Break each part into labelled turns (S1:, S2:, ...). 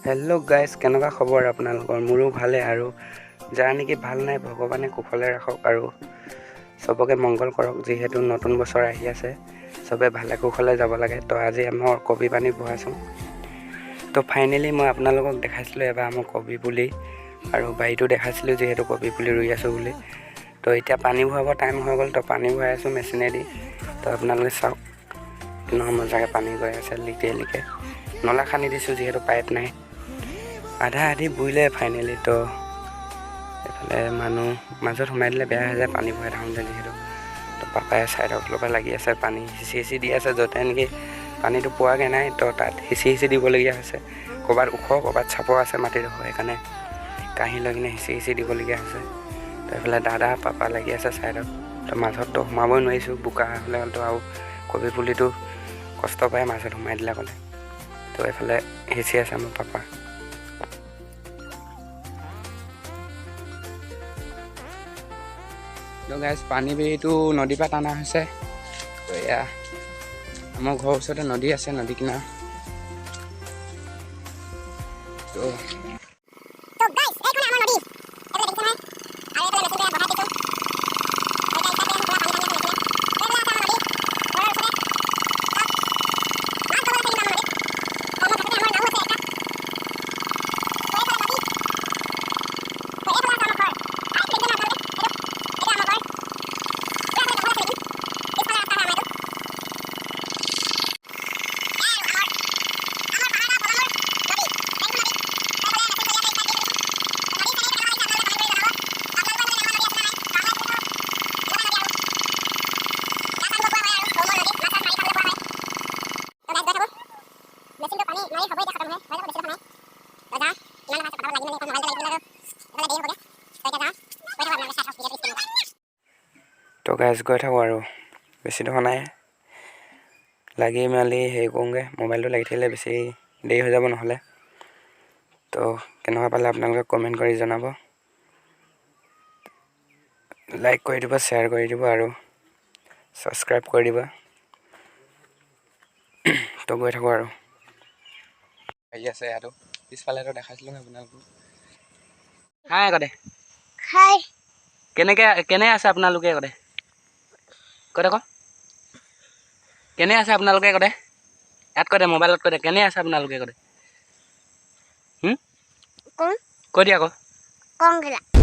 S1: Hello' guys, কেনেকুৱা খবৰ আপোনালোকৰ? মোৰো ভালে, আৰু যাৰ নেকি ভাল নাই ভগৱানে কুশলে ৰাখক আৰু চবকে মংগল কৰক। যিহেতু নতুন বছৰ আহি আছে, চবে ভালে কুশলে যাব লাগে। তো আজি মই কবি পানী বহাইছোঁ। তো ফাইনেলি মই আপোনালোকক দেখাইছিলোঁ এবাৰ মোৰ কবি পুলি, আৰু বাৰীটো দেখাইছিলোঁ যিহেতু কবি পুলি ৰুই আছোঁ বুলি। তো এতিয়া পানী ভৰাব টাইম হৈ গ'ল, তো পানী ভৰাই আছোঁ মেচিনেদি। তো আপোনালোকে চাওক নহয়, মজাকৈ পানী গৈ আছে লিকে নলা খান্দি দিছোঁ যিহেতু পাইপ নাই। আধা আধি বুইলে ফাইনেলি। তো এইফালে মানুহ মাজত সোমাই দিলে বেয়া হৈ যায় পানী ভৰাই থাকোঁতে যিহেতু। তো পাপাই ছাইডৰ ফালৰ পৰা লাগি আছে, পানী সিঁচি দি আছে য'তে নেকি পানীটো পোৱাগৈ নাই। তো তাত সিঁচি দিবলগীয়া হৈছে। ক'ৰবাত ওখ ক'ৰবাত চাপৰ আছে মাটিডোখৰ, সেইকাৰণে কাঁহী লৈ কিনে সিঁচি দিবলগীয়া হৈছে। তো এইফালে দাদা পাপা লাগি আছে ছাইডত। তো মাজততো সোমাবই নোৱাৰিছোঁ, বোকা হ'লে হ'লেতো আৰু কবি পুলিটো কষ্ট পায় মাজত সোমাই দিলে ক'লে। তো এইফালে সিঁচি আছে মোৰ পাপা। তো গাইজ, পানী বেৰিটো নদীৰ পৰা টানা হৈছে। তো এয়া আমাৰ ঘৰৰ ওচৰতে নদী আছে, নদী কিনাৰ। তো তো গাইজ গৈ থাকোঁ আৰু বেছি দখৰ নাই, লাগি মেলি হেৰি কৰোঁগৈ। মোবাইলটো লাগি থাকিলে বেছি দেৰি হৈ যাব নহ'লে। তো কেনেকুৱা পালে আপোনালোকে কমেণ্ট কৰি জনাব, লাইক কৰি দিব, শ্বেয়াৰ কৰি দিব আৰু ছাবস্ক্ৰাইব কৰি দিব। তো গৈ থাকোঁ আৰু আহি আছে ইয়াতো পিছফালেতো দেখাইছিলোঁ মই আপোনালোকক। হাই আগতে
S2: হাই,
S1: কেনে আছে আপোনালোকে আগতে কৈ দে, কেনে আছে আপোনালোকে কৈ দে, ইয়াত কৈ দে, মোবাইলত কৈ দে, কেনে আছে আপোনালোকে কৈ দে, কৈ দিয়া আকৌ,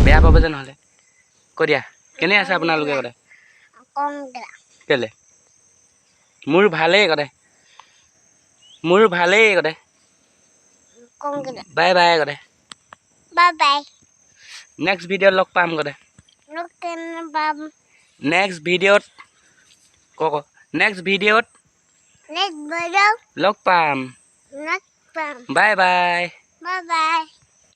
S1: বেয়া পাব যে নহ'লে কৈ দিয়া, কেনে আছে আপোনালোকে কৈ দে, কেলে মোৰ ভালেই কৈ দে, মোৰ ভালেই কৈ দে, বাই বাই কৈ দে, নেক্সট ভিডিঅ'ত লগ পাম কৈ দে, নেক্সট ভিডিঅ'ত নেক্সট ভিডিঅ'ত লগ পাম, বাই বাই।